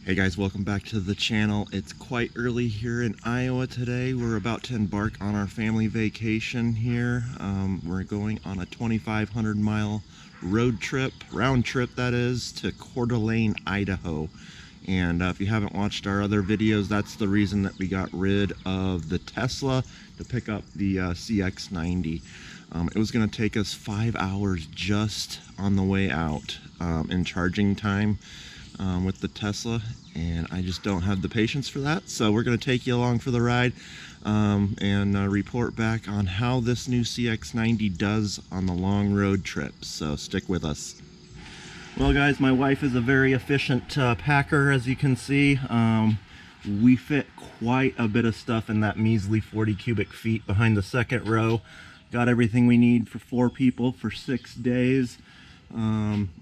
Hey guys, welcome back to the channel. It's quite early here in Iowa today. We're about to embark on our family vacation here. We're going on a 2,500 mile road trip, round trip that is, to Coeur d'Alene, Idaho. And if you haven't watched our other videos, that's the reason that we got rid of the Tesla to pick up the CX90. It was going to take us 5 hours just on the way out in charging time with the Tesla, and I just don't have the patience for that. So we're going to take you along for the ride and report back on how this new CX90 does on the long road trips. So stick with us. Well guys, my wife is a very efficient packer, as you can see. We fit quite a bit of stuff in that measly 40 cubic feet behind the second row. Got everything we need for 4 people for 6 days.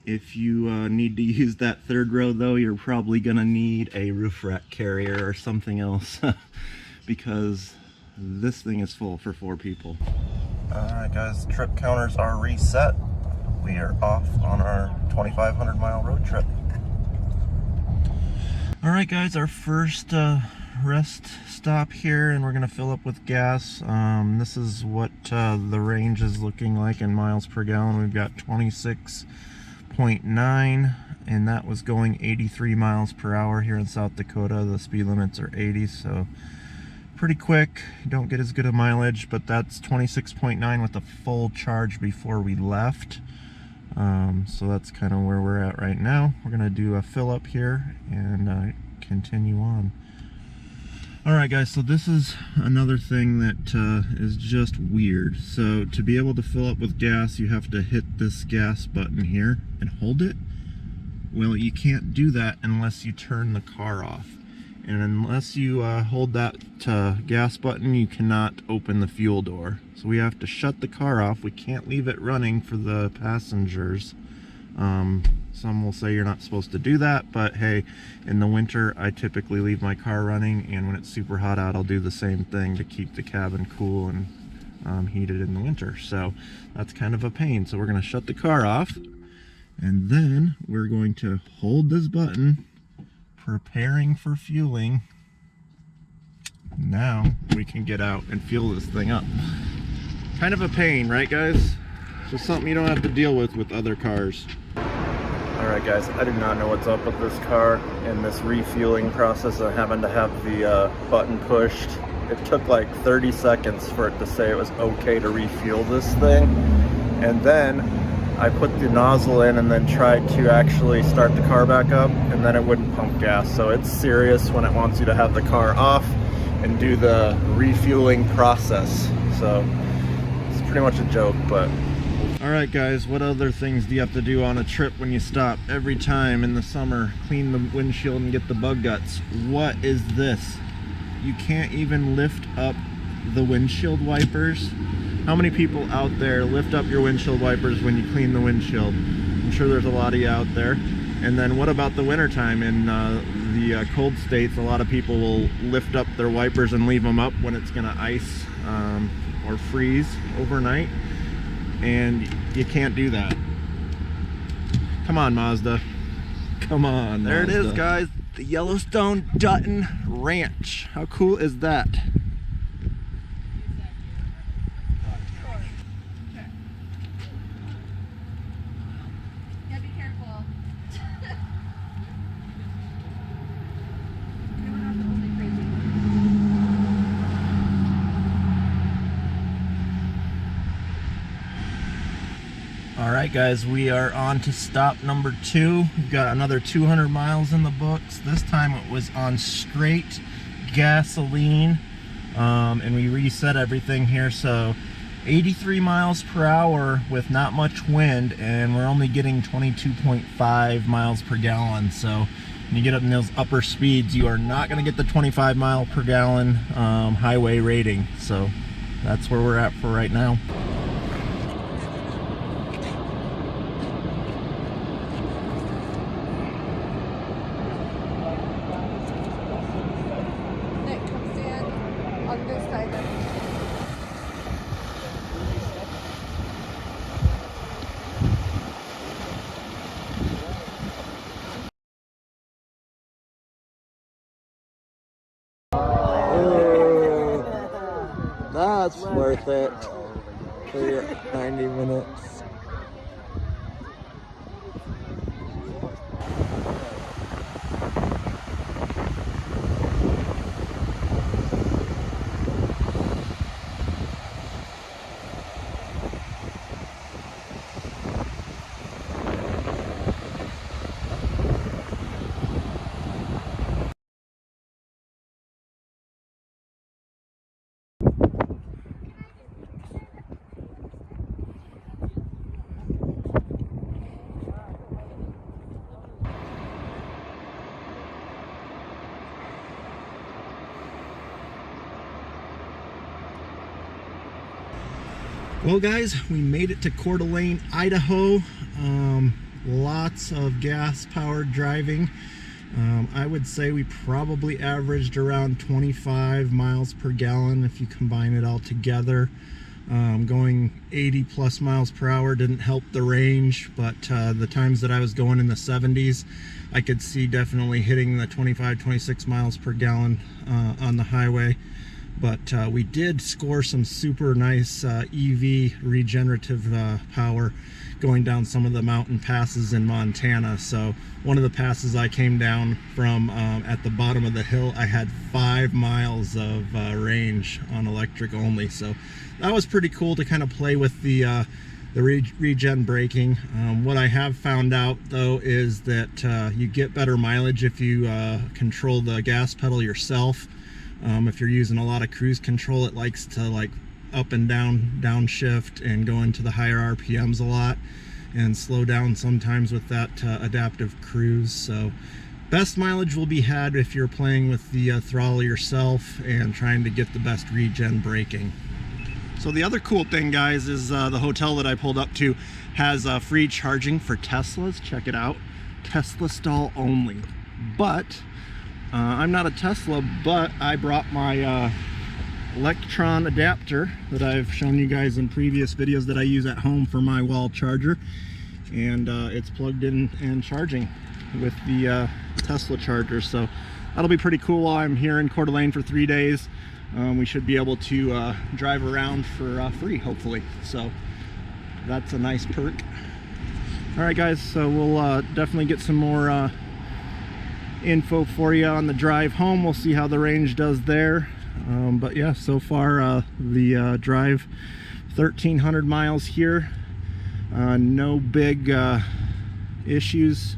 If you need to use that third row though, you're probably gonna need a roof rack carrier or something else because this thing is full for 4 people. Alright guys, trip counters are reset. We are off on our 2,500 mile road trip. Alright guys, our first rest stop here, and we're gonna fill up with gas. This is what the range is looking like in miles per gallon. We've got 26.9, and that was going 83 miles per hour here in South Dakota. The speed limits are 80, so pretty quick. You don't get as good a mileage, but that's 26.9 with a full charge before we left. So that's kind of where we're at right now. We're gonna do a fill up here and continue on. Alright guys, so this is another thing that is just weird. So to be able to fill up with gas, you have to hit this gas button here and hold it. Well, you can't do that unless you turn the car off. And unless you hold that gas button, you cannot open the fuel door. So we have to shut the car off. We can't leave it running for the passengers. Some will say you're not supposed to do that, but hey, in the winter I typically leave my car running, and when it's super hot out I'll do the same thing to keep the cabin cool and heated in the winter. So that's kind of a pain. So we're going to shut the car off, and then we're going to hold this button, preparing for fueling. Now we can get out and fuel this thing up. Kind of a pain, right guys? Just something you don't have to deal with other cars. Alright guys, I do not know what's up with this car and this refueling process of having to have the button pushed. It took like 30 seconds for it to say it was okay to refuel this thing. And then I put the nozzle in and then tried to actually start the car back up, and then it wouldn't pump gas. So it's serious when it wants you to have the car off and do the refueling process. So it's pretty much a joke, but... Alright guys, what other things do you have to do on a trip when you stop? Every time in the summer, clean the windshield and get the bug guts. What is this? You can't even lift up the windshield wipers. How many people out there lift up your windshield wipers when you clean the windshield? I'm sure there's a lot of you out there. And then what about the wintertime? In the cold states, a lot of people will lift up their wipers and leave them up when it's gonna ice or freeze overnight. And you can't do that. Come on, Mazda. Come on, Mazda. There it is, guys. The Yellowstone Dutton Ranch. How cool is that? Yeah, be careful. Alright guys, we are on to stop number 2. We've got another 200 miles in the books. This time it was on straight gasoline, and we reset everything here. So 83 miles per hour with not much wind, and we're only getting 22.5 miles per gallon. So when you get up in those upper speeds, you are not going to get the 25 mile per gallon highway rating. So that's where we're at for right now. On this side. that's worth it for your 90 minutes. Well guys, we made it to Coeur d'Alene, Idaho. Lots of gas-powered driving. I would say we probably averaged around 25 miles per gallon if you combine it all together. Going 80 plus miles per hour didn't help the range, but the times that I was going in the 70s, I could see definitely hitting the 25, 26 miles per gallon on the highway. But we did score some super nice EV regenerative power going down some of the mountain passes in Montana. So one of the passes I came down from at the bottom of the hill, I had 5 miles of range on electric only. So that was pretty cool to kind of play with the regen braking. What I have found out though is that you get better mileage if you control the gas pedal yourself. If you're using a lot of cruise control, it likes to like up and downshift and go into the higher RPMs a lot and slow down sometimes with that adaptive cruise. So best mileage will be had if you're playing with the throttle yourself and trying to get the best regen braking. So the other cool thing, guys, is the hotel that I pulled up to has free charging for Teslas. Check it out, Tesla stall only. But I'm not a Tesla, but I brought my Lectron adapter that I've shown you guys in previous videos that I use at home for my wall charger, and it's plugged in and charging with the Tesla charger. So that'll be pretty cool while I'm here in Coeur d'Alene for 3 days. We should be able to drive around for free, hopefully. So that's a nice perk. All right, guys, so we'll definitely get some more info for you on the drive home. We'll see how the range does there. But yeah, so far the drive 1,300 miles here. No big issues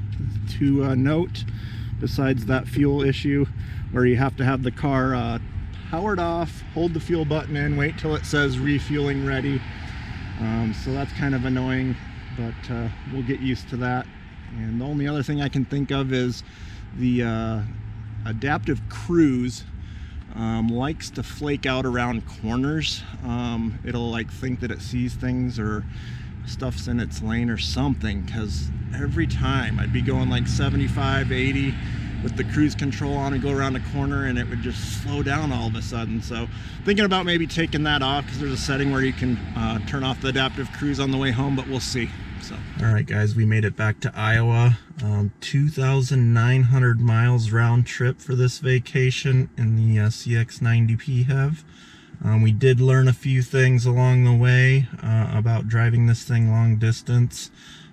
to note besides that fuel issue where you have to have the car powered off, hold the fuel button in, wait till it says refueling ready. So that's kind of annoying, but we'll get used to that. And the only other thing I can think of is the adaptive cruise likes to flake out around corners. It'll like think that it sees things or stuff's in its lane or something, because every time I'd be going like 75, 80 with the cruise control on and go around a corner and it would just slow down all of a sudden. So thinking about maybe taking that off, because there's a setting where you can turn off the adaptive cruise on the way home, but we'll see. So all right, guys, we made it back to Iowa. 2,900 miles round trip for this vacation in the CX90 PHEV. We did learn a few things along the way about driving this thing long distance.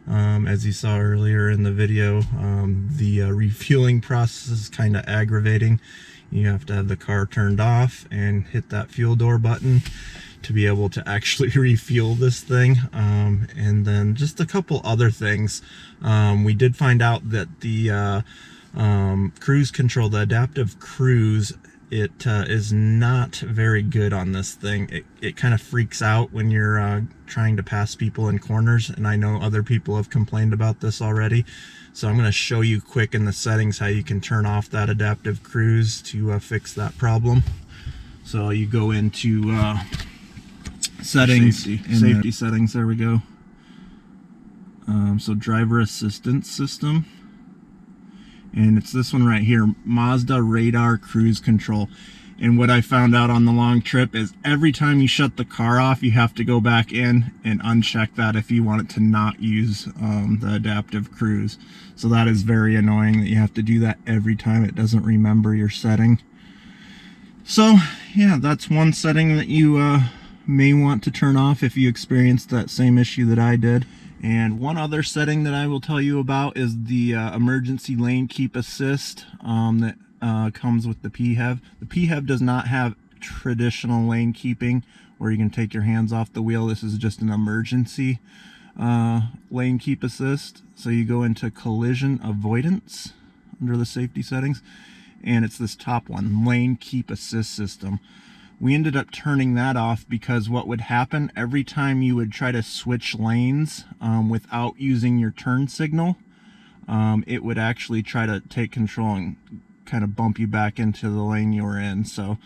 As you saw earlier in the video, the refueling process is kind of aggravating. You have to have the car turned off and hit that fuel door button to be able to actually refuel this thing. And then just a couple other things. We did find out that the cruise control, the adaptive cruise, it is not very good on this thing. It kind of freaks out when you're trying to pass people in corners, and I know other people have complained about this already. So I'm going to show you quick in the settings how you can turn off that adaptive cruise to fix that problem. So you go into settings, safety settings, there we go. So driver assistance system, and it's this one right here, Mazda radar cruise control. And what I found out on the long trip is every time you shut the car off, you have to go back in and uncheck that if you want it to not use the adaptive cruise. So that is very annoying that you have to do that every time. It doesn't remember your setting. So yeah, that's one setting that you may want to turn off if you experienced that same issue that I did. And one other setting that I will tell you about is the emergency lane keep assist that comes with the PHEV. The PHEV does not have traditional lane keeping where you can take your hands off the wheel. This is just an emergency lane keep assist. So you go into collision avoidance under the safety settings, and it's this top one, lane keep assist system. We ended up turning that off because what would happen every time you would try to switch lanes without using your turn signal, it would actually try to take control and kind of bump you back into the lane you were in. So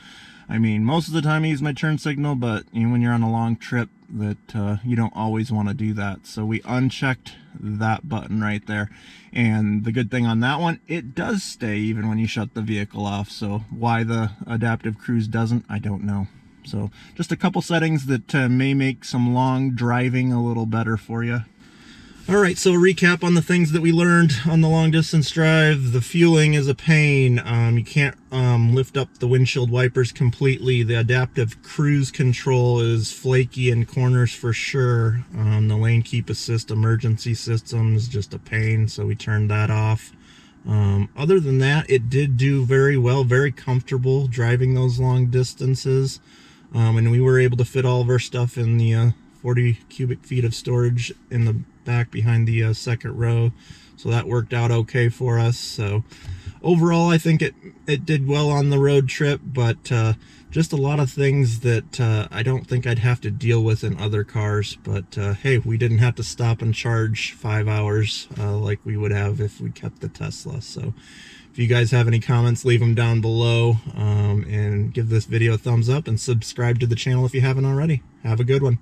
I mean, most of the time I use my turn signal, but you know, when you're on a long trip, that you don't always want to do that. So we unchecked that button right there. And the good thing on that one, it does stay even when you shut the vehicle off. So why the adaptive cruise doesn't, I don't know. So just a couple settings that may make some long driving a little better for you. All right, so a recap on the things that we learned on the long distance drive. The fueling is a pain. You can't lift up the windshield wipers completely. The adaptive cruise control is flaky in corners for sure. The lane keep assist emergency system is just a pain, so we turned that off. Other than that, it did do very well, very comfortable driving those long distances. And we were able to fit all of our stuff in the 40 cubic feet of storage in the back behind the second row, so that worked out okay for us. So overall I think it did well on the road trip, but just a lot of things that I don't think I'd have to deal with in other cars. But hey, we didn't have to stop and charge 5 hours like we would have if we kept the Tesla. So if you guys have any comments, leave them down below, and give this video a thumbs up and subscribe to the channel if you haven't already. Have a good one.